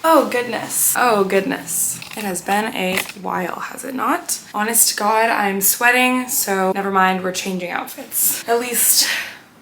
Oh goodness. Oh goodness. It has been a while, has it not? Honest to God, I'm sweating, so never mind, we're changing outfits. At least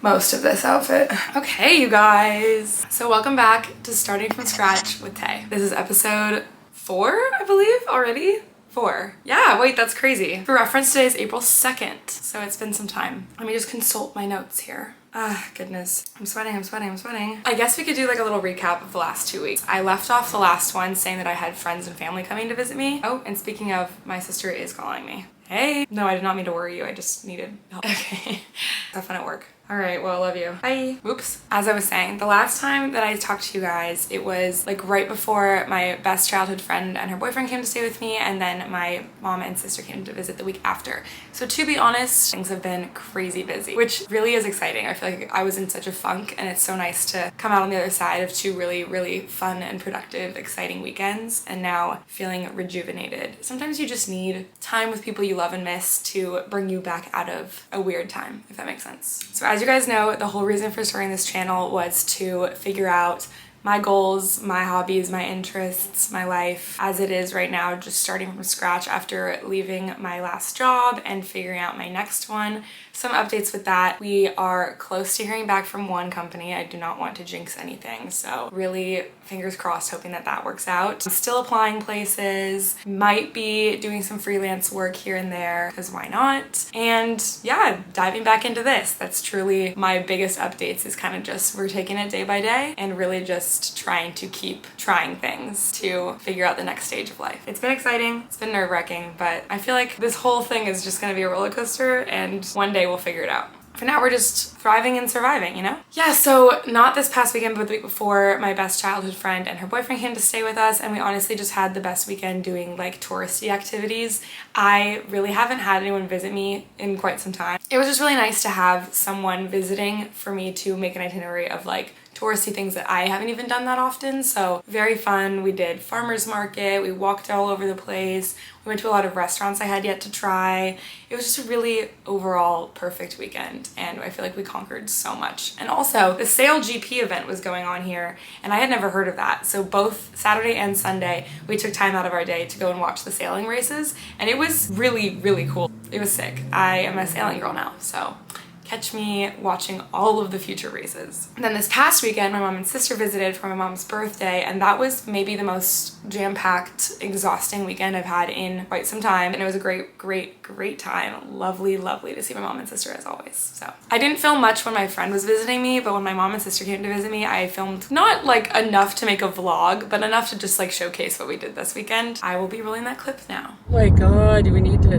most of this outfit. Okay, you guys. So welcome back to Starting From Scratch with Tay. This is episode 4, I believe, already? 4. Yeah, wait, that's crazy. For reference, today is April 2nd, so it's been some time. Let me just consult my notes here. Ah, goodness. I'm sweating. I guess we could do like a little recap of the last 2 weeks. I left off the last one saying that I had friends and family coming to visit me. Oh, and speaking of, my sister is calling me. Hey. No, I did not mean to worry you. I just needed help. Okay. Have fun at work. All right, well, I love you. Bye. Oops. As I was saying, the last time that I talked to you guys, it was like right before my best childhood friend and her boyfriend came to stay with me, and then my mom and sister came to visit the week after. So to be honest, things have been crazy busy, which really is exciting. I feel like I was in such a funk, and it's so nice to come out on the other side of 2 really, really fun and productive, exciting weekends, and now feeling rejuvenated. Sometimes you just need time with people you love and miss to bring you back out of a weird time, if that makes sense. So as you guys know, the whole reason for starting this channel was to figure out my goals, my hobbies, my interests, my life as it is right now, just starting from scratch after leaving my last job and figuring out my next one. Some updates with that. We are close to hearing back from one company. I do not want to jinx anything, so really fingers crossed, hoping that that works out. I'm still applying places, might be doing some freelance work here and there, because why not? And yeah, diving back into this. That's truly my biggest updates, is kind of just we're taking it day by day and really just trying to keep trying things to figure out the next stage of life. It's been exciting, it's been nerve-wracking, but I feel like this whole thing is just gonna be a roller coaster, and one day we'll figure it out. For now, we're just thriving and surviving, you know? Yeah, so not this past weekend, but the week before, my best childhood friend and her boyfriend came to stay with us, and we honestly just had the best weekend doing like touristy activities. I really haven't had anyone visit me in quite some time. It was just really nice to have someone visiting for me to make an itinerary of like touristy things that I haven't even done that often, so very fun. We did farmers market, we walked all over the place, we went to a lot of restaurants I had yet to try. It was just a really overall perfect weekend, and I feel like we conquered so much. And also, the Sail GP event was going on here, and I had never heard of that, so both Saturday and Sunday we took time out of our day to go and watch the sailing races, and it was really, really cool. It was sick. I am a sailing girl now, so catch me watching all of the future races. And then this past weekend, my mom and sister visited for my mom's birthday, and that was maybe the most jam-packed, exhausting weekend I've had in quite some time. And it was a great time. Lovely to see my mom and sister as always. So I didn't film much when my friend was visiting me, but when my mom and sister came to visit me, I filmed not like enough to make a vlog, but enough to just like showcase what we did this weekend. I will be rolling that clip now. Oh my God, we need to,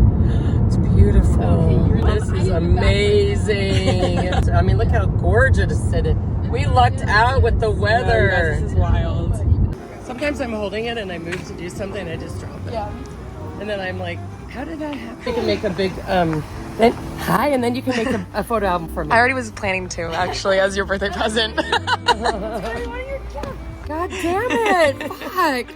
it's beautiful. This is amazing. I mean, look how gorgeous it is. We lucked out with the weather. Yeah, this is wild. Sometimes I'm holding it and I move to do something and I just drop it. Yeah. And then I'm like, how did that happen? You can make a big, then, hi, and then you can make a photo album for me. I already was planning to, actually, as your birthday present. God damn it, fuck.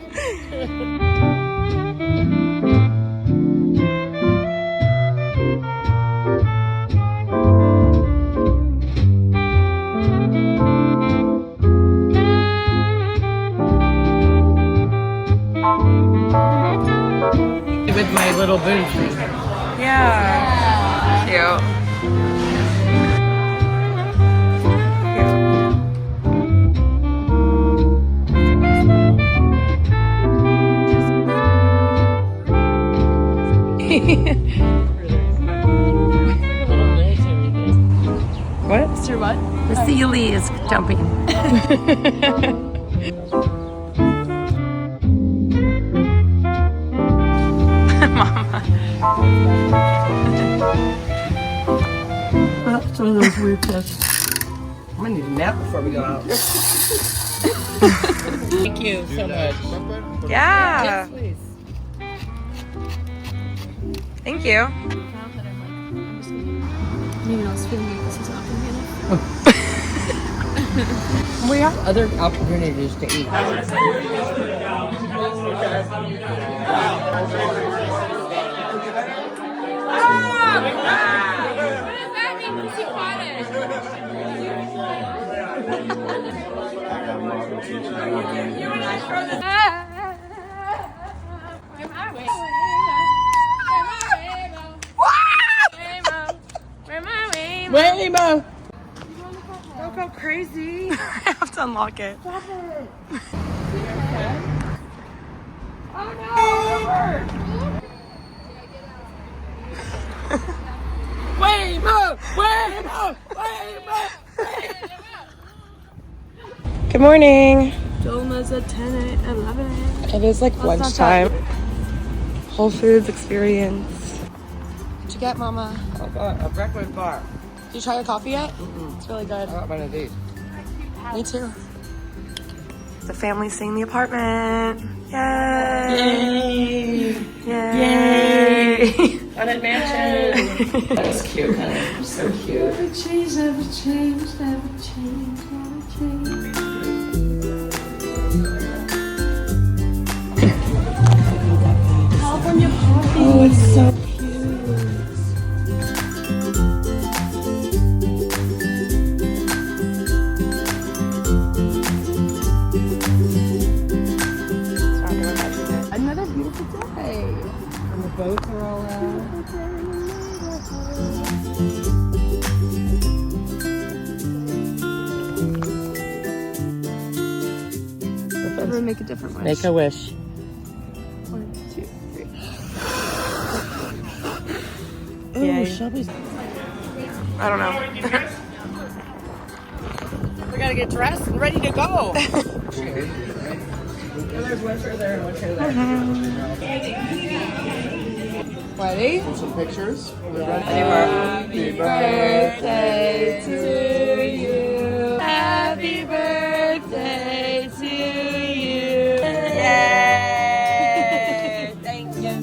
With my little boom thing. Yeah. Cute. What? Mr. What? The sealy is jumping. Mama. That's one of those weird tests. I'm gonna need a nap before we go out. Thank you so much. Yeah. Yes, please. Thank you. Maybe I was feeling like this is not going to be enough. We have other opportunities to eat. Waymo! Don't go crazy. I have to unlock it. Stop it. Oh no! Waymo! Waymo! Waymo! Good morning. Almost at 10, 11. It is like lunchtime. Whole Foods experience. What'd you get, Mama? I got a breakfast bar. Did you try your coffee yet? It's really good. I got one of these. Me too. The family seeing the apartment. Yay! Yay! Haunted mansion. That was cute, honey. So cute. Never change, never change, never change, never change. California coffee. Oh, it's so Another beautiful day. And the boats are all out. Everyone make a different wish. Make a wish. 1, 2, 3. Oh, Yay. Shelby's. I don't know. We gotta get dressed and ready to go. There's one chair there and one chair there. Ready? Some pictures. Happy birthday to you. Happy birthday to you. Yay! Thank you.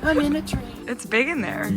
I'm in a tree. It's big in there.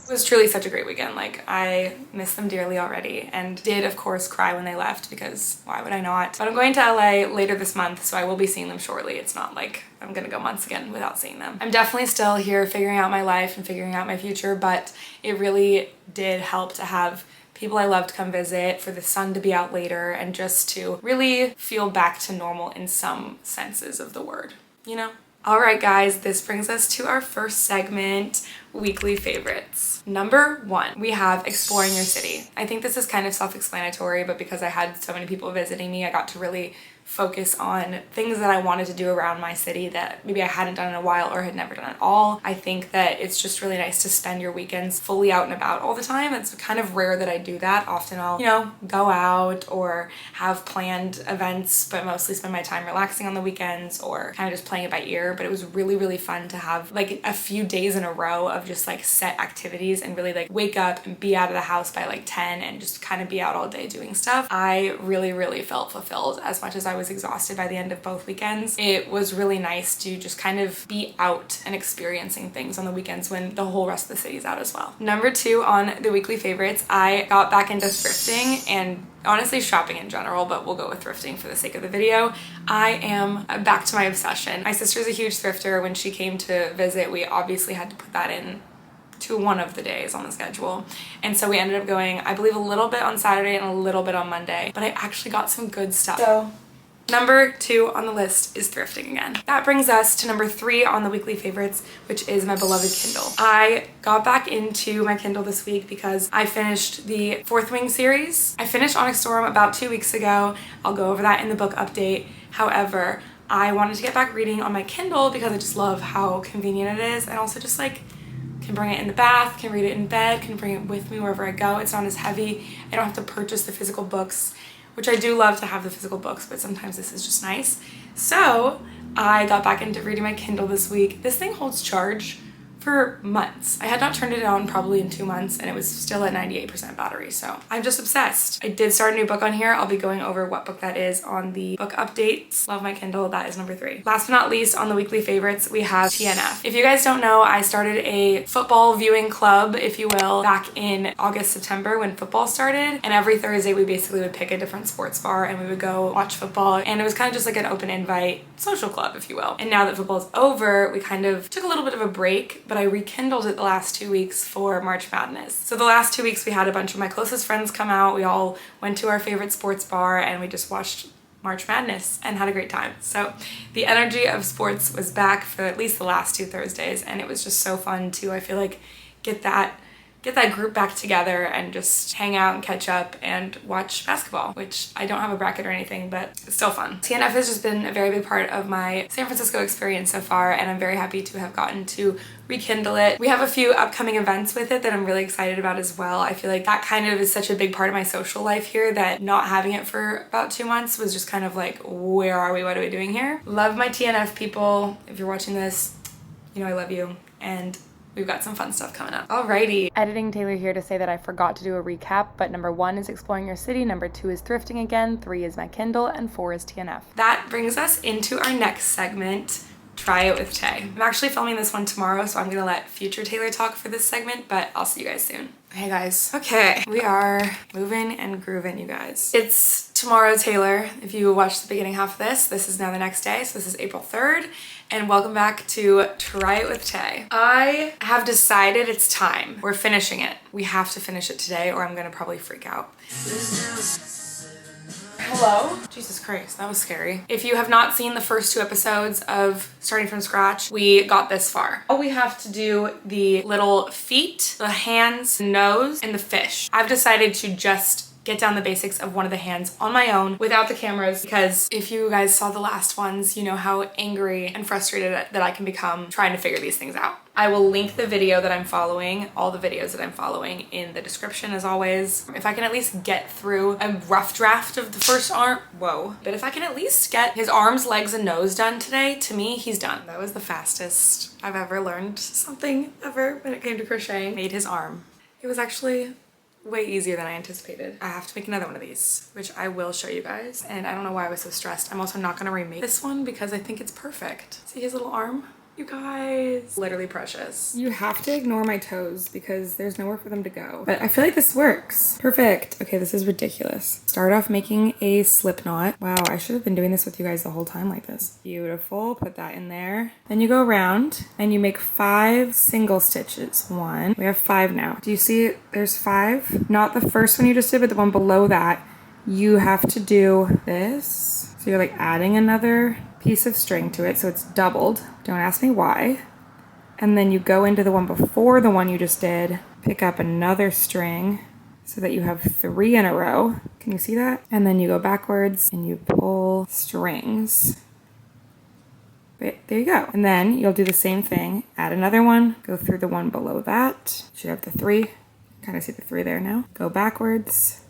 It was truly such a great weekend. Like, I miss them dearly already and did of course cry when they left because why would I not? But I'm going to LA later this month, so I will be seeing them shortly. It's not like I'm gonna go months again without seeing them. I'm definitely still here figuring out my life and figuring out my future, but it really did help to have people I loved come visit, for the sun to be out later, and just to really feel back to normal in some senses of the word, you know? All right, guys, this brings us to our first segment, weekly favorites. Number 1, we have exploring your city. I think this is kind of self-explanatory, but because I had so many people visiting me, I got to really focus on things that I wanted to do around my city that maybe I hadn't done in a while or had never done at all. I think that it's just really nice to spend your weekends fully out and about all the time. It's kind of rare that I do that. Often I'll, you know, go out or have planned events, but mostly spend my time relaxing on the weekends or kind of just playing it by ear. But it was really, really fun to have like a few days in a row of just like set activities and really like wake up and be out of the house by like 10 and just kind of be out all day doing stuff. I really, really felt fulfilled as much as I was exhausted by the end of both weekends. It was really nice to just kind of be out and experiencing things on the weekends when the whole rest of the city's out as well. Number 2 on the weekly favorites, I got back into thrifting and honestly shopping in general, but we'll go with thrifting for the sake of the video. I am back to my obsession. My sister's a huge thrifter. When she came to visit, we obviously had to put that in to one of the days on the schedule. And so we ended up going, I believe, a little bit on Saturday and a little bit on Monday, but I actually got some good stuff. So number 2 on the list is thrifting again. That brings us to number 3 on the weekly favorites, which is my beloved Kindle. I got back into my Kindle this week because I finished the Fourth Wing series. I finished Onyx Storm about 2 weeks ago. I'll go over that in the book update. However, I wanted to get back reading on my Kindle because I just love how convenient it is, and also just like can bring it in the bath, can read it in bed, can bring it with me wherever I go. It's not as heavy. I don't have to purchase the physical books, which I do love to have the physical books, but sometimes this is just nice. So I got back into reading my Kindle this week. This thing holds charge for months. I had not turned it on probably in 2 months and it was still at 98% battery. So I'm just obsessed. I did start a new book on here. I'll be going over what book that is on the book updates. Love my Kindle. That is number 3. Last but not least, on the weekly favorites, we have TNF. If you guys don't know, I started a football viewing club, if you will, back in August, September when football started. And every Thursday we basically would pick a different sports bar and we would go watch football. And it was kind of just like an open invite social club, if you will. And now that football's over, we kind of took a little bit of a break, but I rekindled it the last 2 weeks for March Madness. So the last 2 weeks we had a bunch of my closest friends come out. We all went to our favorite sports bar and we just watched March Madness and had a great time. So the energy of sports was back for at least the last 2 Thursdays and it was just so fun to, I feel like, get that group back together and just hang out and catch up and watch basketball, which I don't have a bracket or anything, but it's still fun. TNF has just been a very big part of my San Francisco experience so far, and I'm very happy to have gotten to rekindle it. We have a few upcoming events with it that I'm really excited about as well. I feel like that kind of is such a big part of my social life here that not having it for about 2 months was just kind of like, where are we? What are we doing here? Love my TNF people. If you're watching this, you know I love you, and we've got some fun stuff coming up. Alrighty. Editing Taylor here to say that I forgot to do a recap, but number 1 is exploring your city, number 2 is thrifting again, 3 is my Kindle, and 4 is TNF. That brings us into our next segment, Try It with Tay. I'm actually filming this one tomorrow, so I'm gonna let future Taylor talk for this segment, but I'll see you guys soon. Hey guys. Okay, we are moving and grooving, you guys. It's tomorrow, Taylor. If you watched the beginning half of this is now the next day, so this is April 3rd. And welcome back to Try It with Tay. I have decided it's time. We're finishing it. We have to finish it today or I'm gonna probably freak out. Hello? Jesus Christ, that was scary. If you have not seen the first 2 episodes of Starting From Scratch, we got this far. All we have to do the little feet, the hands, nose, and the fish. I've decided to just get down the basics of one of the hands on my own without the cameras, because if you guys saw the last ones, you know how angry and frustrated that I can become trying to figure these things out. I will link the video that I'm following, all the videos that I'm following, in the description as always. If I can at least get through a rough draft of the first arm, but if I can at least get his arms, legs, and nose done today, to me, he's done. That was the fastest I've ever learned something ever when it came to crocheting. Made his arm. It was actually way easier than I anticipated. I have to make another one of these, which I will show you guys. And I don't know why I was so stressed. I'm also not gonna remake this one because I think it's perfect. See his little arm? You guys, literally precious. You have to ignore my toes because there's nowhere for them to go. But I feel like this works. Perfect. Okay, this is ridiculous. Start off making a slip knot. Wow, I should have been doing this with you guys the whole time like this. Beautiful, put that in there. Then you go around and you make 5 single stitches. 1, we have 5 now. Do you see there's 5? Not the first one you just did, but the one below that. You have to do this. So you're like adding another piece of string to it, so it's doubled. Don't ask me why. And then you go into the one before the one you just did, pick up another string so that you have 3 in a row. Can you see that? And then you go backwards and you pull strings. But there you go. And then you'll do the same thing, add another one, go through the one below that. You should have the 3. Kind of see the 3 there now. Go backwards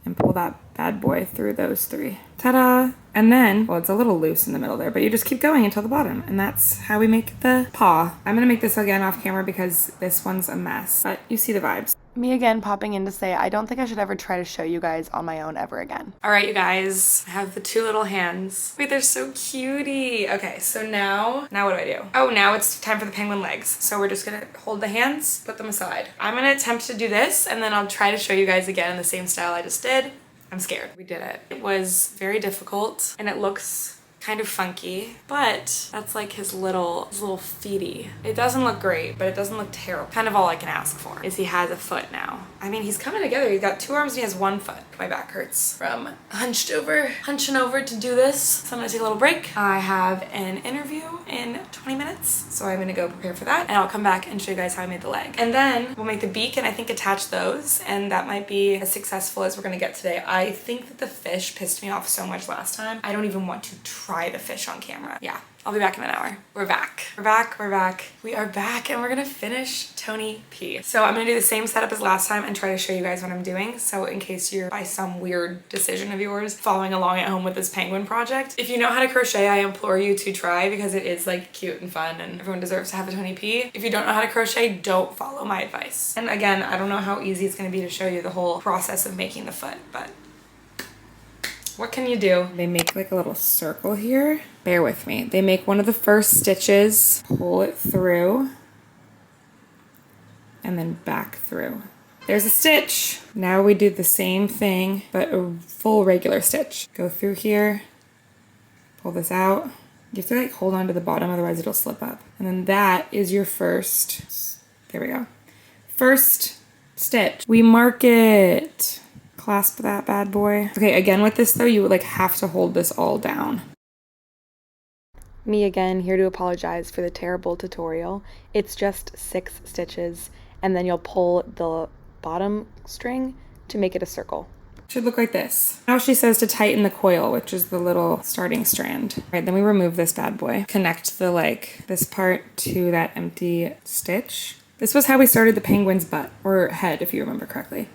and pull that bad boy through those 3. Ta-da! And then, well, it's a little loose in the middle there, but you just keep going until the bottom, and that's how we make the paw. I'm gonna make this again off camera because this one's a mess, but you see the vibes. Me again popping in to say I don't think I should ever try to show you guys on my own ever again. All right, you guys, I have the 2 little hands. Wait, they're so cutie. Okay, so now what do? Oh, now it's time for the penguin legs. So we're just gonna hold the hands, put them aside. I'm gonna attempt to do this, and then I'll try to show you guys again in the same style I just did. I'm scared. We did it. It was very difficult, and it looks kind of funky, but that's like his little feety. It doesn't look great, but it doesn't look terrible. Kind of all I can ask for is he has a foot now. I mean, he's coming together. He's got 2 arms and he has 1 foot. My back hurts from hunching over to do this. So I'm gonna take a little break. I have an interview in 20 minutes, so I'm gonna go prepare for that, and I'll come back and show you guys how I made the leg. And then we'll make the beak and I think attach those, and that might be as successful as we're gonna get today. I think that the fish pissed me off so much last time. I don't even want to try cry the fish on camera. Yeah, I'll be back in an hour. We're back. We're back. We're back. We are back and we're gonna finish Tony P. So I'm gonna do the same setup as last time and try to show you guys what I'm doing. So in case you're, by some weird decision of yours, following along at home with this penguin project, if you know how to crochet, I implore you to try because it is like cute and fun and everyone deserves to have a Tony P. If you don't know how to crochet, don't follow my advice. And again, I don't know how easy it's gonna be to show you the whole process of making the foot, but what can you do? They make like a little circle here. Bear with me. They make one of the first stitches, pull it through, and then back through. There's a stitch. Now we do the same thing, but a full regular stitch. Go through here, pull this out. You have to like hold on to the bottom, otherwise it'll slip up. And then that is your first, there we go. First stitch. We mark it. Clasp that bad boy. Okay, again with this though, you would like have to hold this all down. Me again, here to apologize for the terrible tutorial. It's just 6 stitches and then you'll pull the bottom string to make it a circle. Should look like this. Now she says to tighten the coil, which is the little starting strand. All right, then we remove this bad boy. Connect the this part to that empty stitch. This was how we started the penguin's butt, or head if you remember correctly.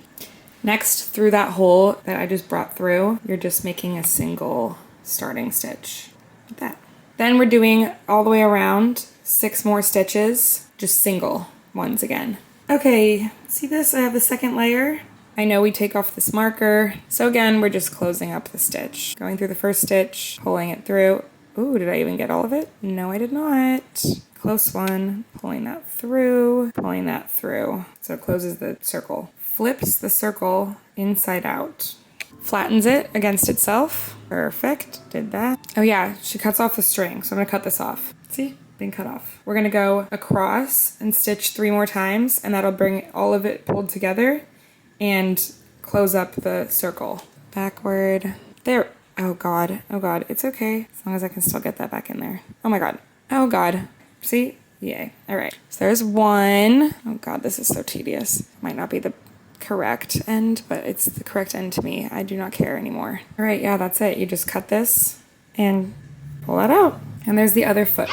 Next, through that hole that I just brought through, you're just making a single starting stitch, like that. Then we're doing all the way around 6 more stitches, just single ones again. Okay, see this? I have the second layer. I know we take off this marker. So again, we're just closing up the stitch. Going through the first stitch, pulling it through. Ooh, did I even get all of it? No, I did not. Close one, pulling that through, pulling that through. So it closes the circle. Flips the circle inside out. Flattens it against itself. Perfect, did that. Oh yeah, she cuts off the string, so I'm gonna cut this off. See, been cut off. We're gonna go across and stitch 3 more times, and that'll bring all of it pulled together and close up the circle. Backward, there. Oh God, it's okay. As long as I can still get that back in there. Oh my God, oh God. See, yay, all right. So there's 1. Oh God, this is so tedious. Might not be the correct end, but it's the correct end to me. I do not care anymore. All right, yeah, that's it. You just cut this and pull that out. And there's the other foot.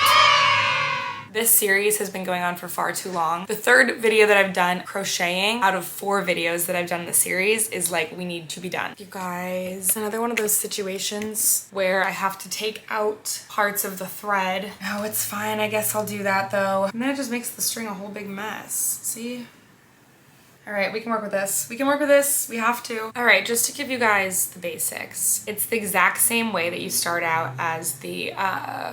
This series has been going on for far too long. The 3rd video that I've done crocheting out of 4 videos that I've done in the series is like, we need to be done. You guys, another one of those situations where I have to take out parts of the thread. Oh, it's fine. I guess I'll do that though. And then it just makes the string a whole big mess. See? All right, we can work with this. We can work with this. We have to. All right, just to give you guys the basics. It's the exact same way that you start out as the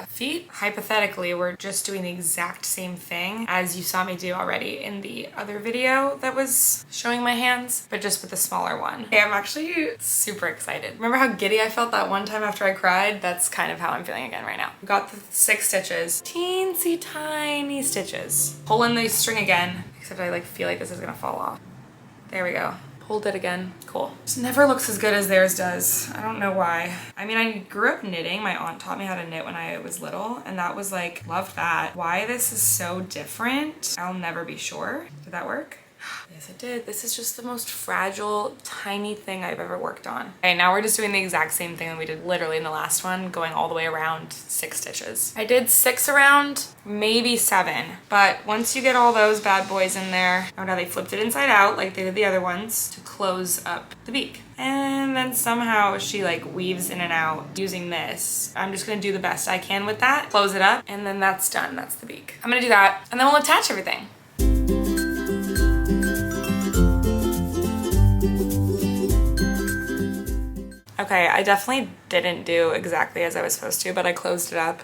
feet. Hypothetically, we're just doing the exact same thing as you saw me do already in the other video that was showing my hands, but just with a smaller one. Okay, I'm actually super excited. Remember how giddy I felt that one time after I cried? That's kind of how I'm feeling again right now. Got the 6 stitches. Teensy tiny stitches. Pull in the string again. Except I feel like this is gonna fall off. There we go. Pulled it again. Cool. This never looks as good as theirs does. I don't know why. I mean, I grew up knitting. My aunt taught me how to knit when I was little, and that was loved that. Why this is so different, I'll never be sure. Did that work? Yes, it did. This is just the most fragile, tiny thing I've ever worked on. Okay, now we're just doing the exact same thing that we did literally in the last one, going all the way around 6 stitches. I did 6 around, maybe 7, but once you get all those bad boys in there, oh, now they flipped it inside out like they did the other ones to close up the beak. And then somehow she weaves in and out using this. I'm just gonna do the best I can with that, close it up, and then that's done. That's the beak. I'm gonna do that, and then we'll attach everything. Okay, I definitely didn't do exactly as I was supposed to, but I closed it up.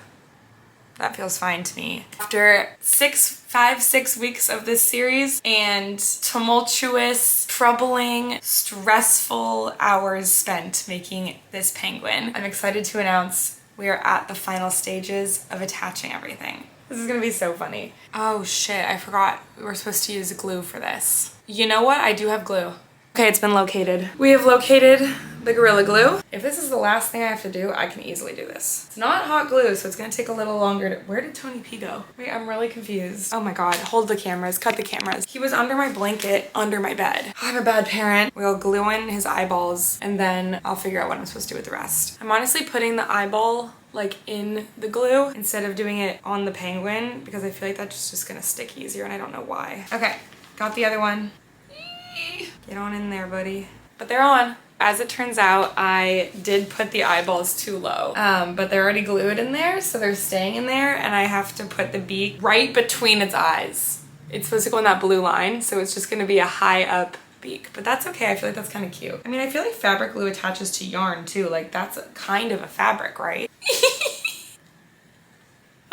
That feels fine to me. After 5-6 weeks of this series and tumultuous, troubling, stressful hours spent making this penguin, I'm excited to announce we are at the final stages of attaching everything. This is gonna be so funny. Oh shit, I forgot we were supposed to use glue for this. You know what? I do have glue. Okay, it's been located. We have located the Gorilla Glue. If this is the last thing I have to do, I can easily do this. It's not hot glue, so it's gonna take a little longer to... Where did Tony P go? Wait, I'm really confused. Oh my God, hold the cameras, cut the cameras. He was under my blanket, under my bed. I'm a bad parent. We'll glue in his eyeballs, and then I'll figure out what I'm supposed to do with the rest. I'm honestly putting the eyeball like in the glue instead of doing it on the penguin because I feel like that's just gonna stick easier and I don't know why. Okay, got the other one. Get on in there, buddy. But they're on. As it turns out, I did put the eyeballs too low, but they're already glued in there, so they're staying in there, and I have to put the beak right between its eyes. It's supposed to go in that blue line, so it's just gonna be a high up beak, but that's okay. I feel like that's kind of cute. I mean, I feel like fabric glue attaches to yarn too. Like that's kind of a fabric, right?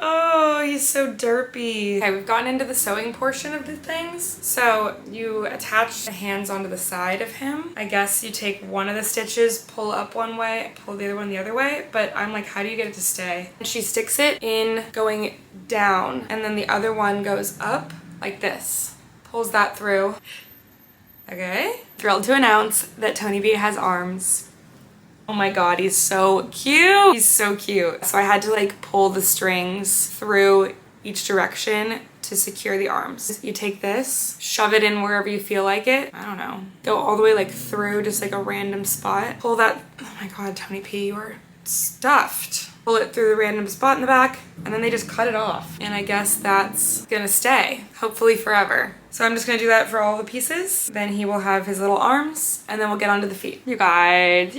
Oh, he's so derpy. Okay, we've gotten into the sewing portion of the things. So you attach the hands onto the side of him. I guess you take one of the stitches, pull up one way, pull the other one the other way, but I'm like, how do you get it to stay? And she sticks it in going down, and then the other one goes up like this. Pulls that through. Okay. Thrilled to announce that Tony B has arms. Oh my god, he's so cute. He's so cute. So I had to like pull the strings through each direction to secure the arms. You take this, shove it in wherever you feel like it. I don't know. Go all the way like through just like a random spot. Pull that, oh my god, Tony P, you are stuffed. Pull it through the random spot in the back, and then they just cut it off. And I guess that's gonna stay, hopefully forever. So I'm just gonna do that for all the pieces. Then he will have his little arms, and then we'll get onto the feet. You guys.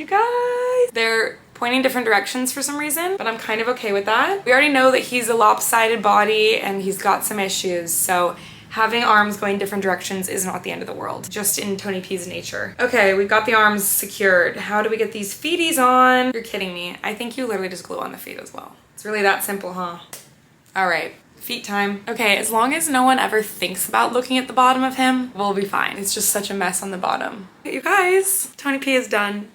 They're pointing different directions for some reason, but I'm kind of okay with that. We already know that he's a lopsided body and he's got some issues, so having arms going different directions is not the end of the world, just in Tony P's nature. Okay, we've got the arms secured. How do we get these feeties on? You're kidding me. I think you literally just glue on the feet as well. It's really that simple, huh? All right, feet time. Okay, as long as no one ever thinks about looking at the bottom of him, we'll be fine. It's just such a mess on the bottom. You guys, Tony P is done.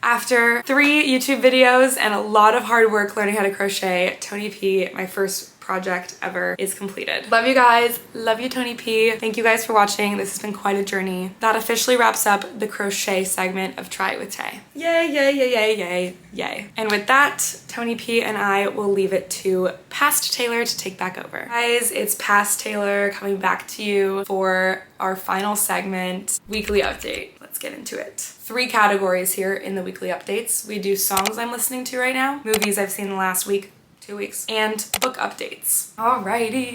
After 3 YouTube videos and a lot of hard work learning how to crochet, Tony P, my first project ever, is completed. Love you guys. Love you, Tony P. Thank you guys for watching. This has been quite a journey. That officially wraps up the crochet segment of Try It with Tay. Yay, yay, yay, yay, yay, yay. And with that, Tony P and I will leave it to Past Taylor to take back over. Guys, it's Past Taylor coming back to you for our final segment, weekly update. Let's get into it. 3 categories here in the weekly updates. We do songs I'm listening to right now, movies I've seen in the last week, 2 weeks, and book updates. Alrighty.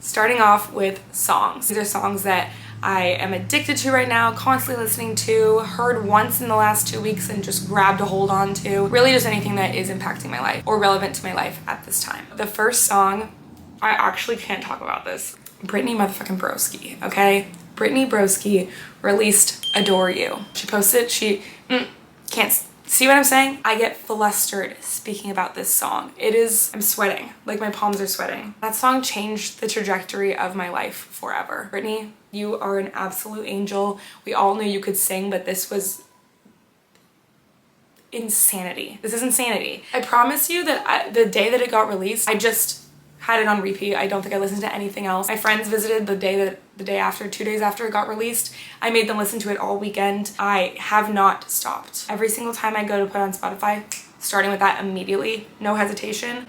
Starting off with songs. These are songs that I am addicted to right now, constantly listening to, heard once in the last 2 weeks and just grabbed a hold on to. Really just anything that is impacting my life or relevant to my life at this time. The first song, I actually can't talk about this. Brittany motherfucking Broski, okay? Brittany Broski released Adore You. She posted, can't see what I'm saying? I get flustered speaking about this song. I'm sweating, like my palms are sweating. That song changed the trajectory of my life forever. Brittany, you are an absolute angel. We all knew you could sing, but this was insanity. This is insanity. I promise you that the day that it got released, I just had it on repeat. I don't think I listened to anything else. My friends visited the day after, 2 days after it got released. I made them listen to it all weekend. I have not stopped. Every single time I go to put on Spotify, starting with that immediately, no hesitation.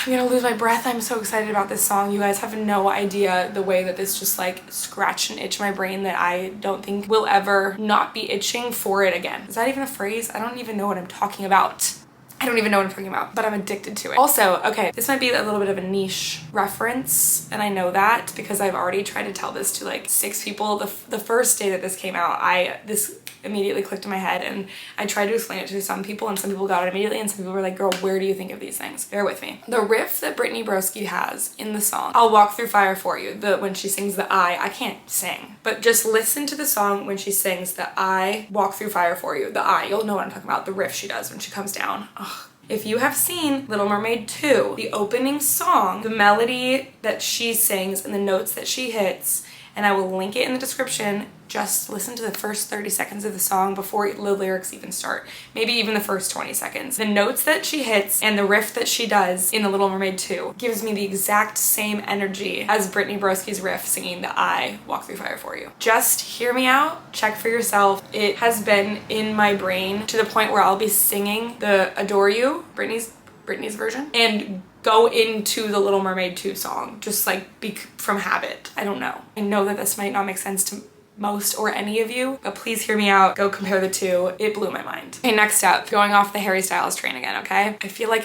I'm gonna lose my breath. I'm so excited about this song. You guys have no idea the way that this just like scratched and itched my brain that I don't think will ever not be itching for it again. Is that even a phrase? I don't even know what I'm talking about. But I'm addicted to it. Also, okay, this might be a little bit of a niche reference, and I know that because I've already tried to tell this to like 6 people. The first day that this came out, this immediately clicked in my head, and I tried to explain it to some people, and some people got it immediately, and some people were like, girl, where do you think of these things? Bear with me. The riff that Brittany Broski has in the song, I'll Walk Through Fire For You, when she sings the I can't sing, but just listen to the song when she sings the I Walk Through Fire For You, the you'll know what I'm talking about, the riff she does when she comes down. Ugh. If you have seen Little Mermaid 2, the opening song, the melody that she sings and the notes that she hits, and I will link it in the description, just listen to the first 30 seconds of the song before the lyrics even start. Maybe even the first 20 seconds. The notes that she hits and the riff that she does in The Little Mermaid 2 gives me the exact same energy as Brittany Broski's riff singing the I Walk Through Fire For You. Just hear me out, check for yourself. It has been in my brain to the point where I'll be singing the Adore You, Brittany's version, and go into the Little Mermaid 2 song, just like from habit. I don't know. I know that this might not make sense to most or any of you, but please hear me out. Go compare the two. It blew my mind. Okay, next up, going off the Harry Styles train again, okay? I feel like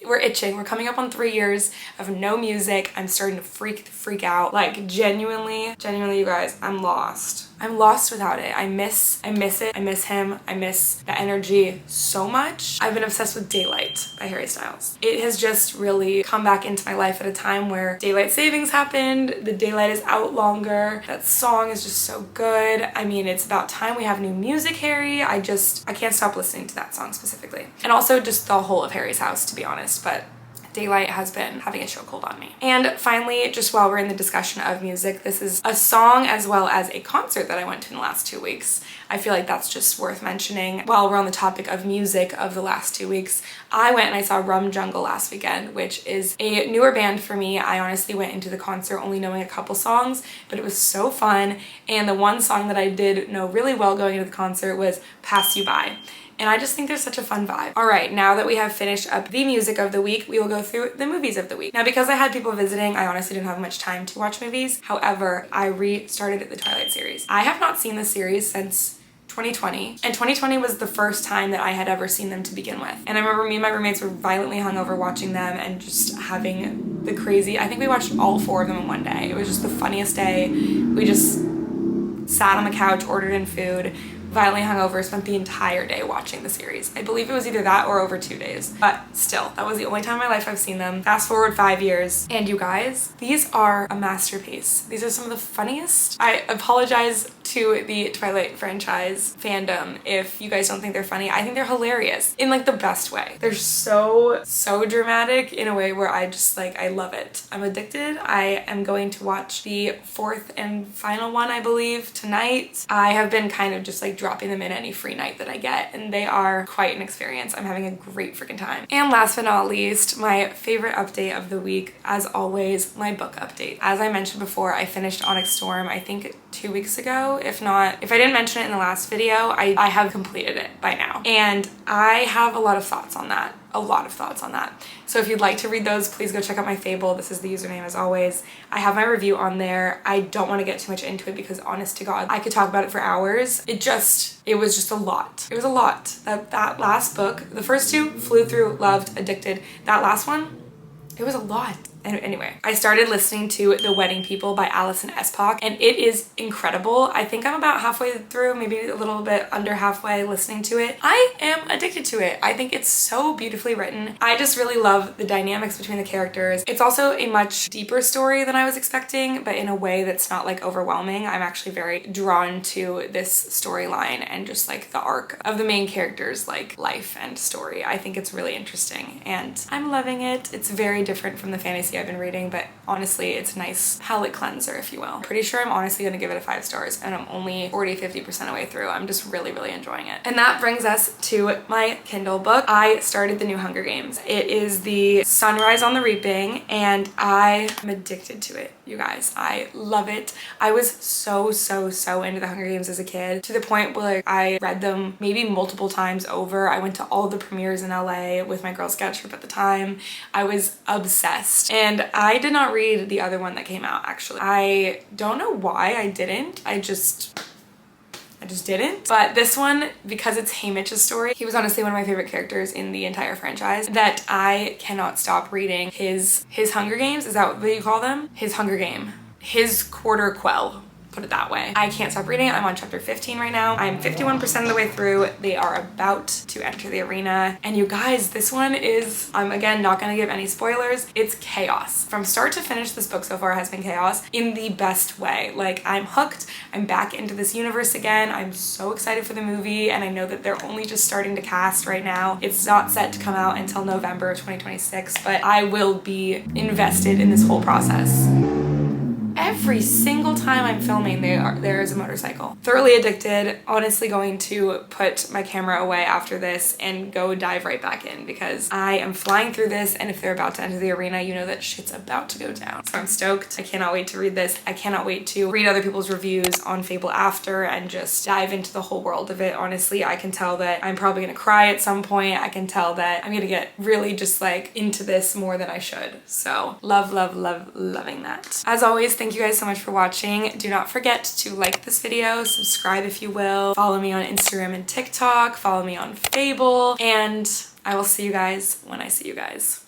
we're itching. We're coming up on 3 years of no music. I'm starting to freak out. Like genuinely, you guys, I'm lost. I'm lost without it. I miss it. I miss him. I miss the energy so much. I've been obsessed with Daylight by Harry Styles. It has just really come back into my life at a time where daylight savings happened. The daylight is out longer. That song is just so good. I mean, it's about time we have new music, Harry. I can't stop listening to that song specifically. And also just the whole of Harry's house, to be honest, but Daylight has been having a chokehold on me. And finally, just while we're in the discussion of music, this is a song as well as a concert that I went to in the last 2 weeks. I feel like that's just worth mentioning. While we're on the topic of music of the last 2 weeks, I went and I saw Rum Jungle last weekend, which is a newer band for me. I honestly went into the concert only knowing a couple songs, but it was so fun. And the one song that I did know really well going into the concert was Pass You By. And I just think there's such a fun vibe. All right, now that we have finished up the music of the week, we will go through the movies of the week. Now, because I had people visiting, I honestly didn't have much time to watch movies. However, I restarted the Twilight series. I have not seen the series since 2020, and 2020 was the first time that I had ever seen them to begin with. And I remember me and my roommates were violently hungover watching them and just having the crazy, I think we watched all 4 of them in one day. It was just the funniest day. We just sat on the couch, ordered in food, violently hungover, spent the entire day watching the series. I believe it was either that or over 2 days, but still, that was the only time in my life I've seen them. Fast forward 5 years, and you guys, these are a masterpiece. These are some of the funniest. I apologize to the Twilight franchise fandom if you guys don't think they're funny. I think they're hilarious in like the best way. They're so dramatic in a way where I just like, I love it. I'm addicted. I am going to watch the 4th and final one, I believe, tonight. I have been kind of just like dropping them in any free night that I get, and they are quite an experience. I'm having a great freaking time. And last but not least, my favorite update of the week, as always, my book update. As I mentioned before, I finished Onyx Storm, I think 2 weeks ago. If I didn't mention it in the last video, I have completed it by now. And I have a lot of thoughts on that. So if you'd like to read those, please go check out my Fable. This is the username as always. I have my review on there. I don't want to get too much into it because honest to God, I could talk about it for hours. It was just a lot. It was a lot. That last book, the first 2, flew through, loved, addicted. That last one, it was a lot. And anyway, I started listening to The Wedding People by Alison Espach, and it is incredible. I think I'm about halfway through, maybe a little bit under halfway listening to it. I am addicted to it. I think it's so beautifully written. I just really love the dynamics between the characters. It's also a much deeper story than I was expecting, but in a way that's not like overwhelming. I'm actually very drawn to this storyline and just like the arc of the main character's like life and story. I think it's really interesting and I'm loving it. It's very different from the fantasy I've been reading, but honestly, it's a nice palette cleanser, if you will. Pretty sure I'm honestly gonna give it a 5 stars, and I'm only 40-50% away through. I'm just really enjoying it. And that brings us to my Kindle book. I started the new Hunger Games. It is the Sunrise on the Reaping, and I am addicted to it, you guys. I love it. I was so into the Hunger Games as a kid, to the point where like, I read them maybe multiple times over. I went to all the premieres in LA with my Girl Scout troop at the time. I was obsessed. And I did not read the other one that came out, actually. I don't know why I didn't. I just didn't. But this one, because it's Haymitch's story, he was honestly one of my favorite characters in the entire franchise, that I cannot stop reading his Hunger Games. Is that what you call them? His Hunger Game. His Quarter Quell. Put it that way. I can't stop reading. I'm on chapter 15 right now. I'm 51% of the way through. They are about to enter the arena. And you guys, this one is, I'm again not gonna give any spoilers. It's chaos. From start to finish, this book so far has been chaos in the best way. Like, I'm hooked. I'm back into this universe again. I'm so excited for the movie, and I know that they're only just starting to cast right now. It's not set to come out until November of 2026, but I will be invested in this whole process. Every single time I'm filming, there is a motorcycle. Thoroughly addicted. Honestly going to put my camera away after this and go dive right back in, because I am flying through this, and if they're about to enter the arena, you know that shit's about to go down. So I'm stoked. I cannot wait to read this. I cannot wait to read other people's reviews on Fable after and just dive into the whole world of it. Honestly, I can tell that I'm probably gonna cry at some point. I can tell that I'm gonna get really just like into this more than I should. So loving that. As always, thank you Thank you guys so much for watching. Do not forget to like this video, subscribe if you will, follow me on Instagram and TikTok, follow me on Fable, and I will see you guys when I see you guys.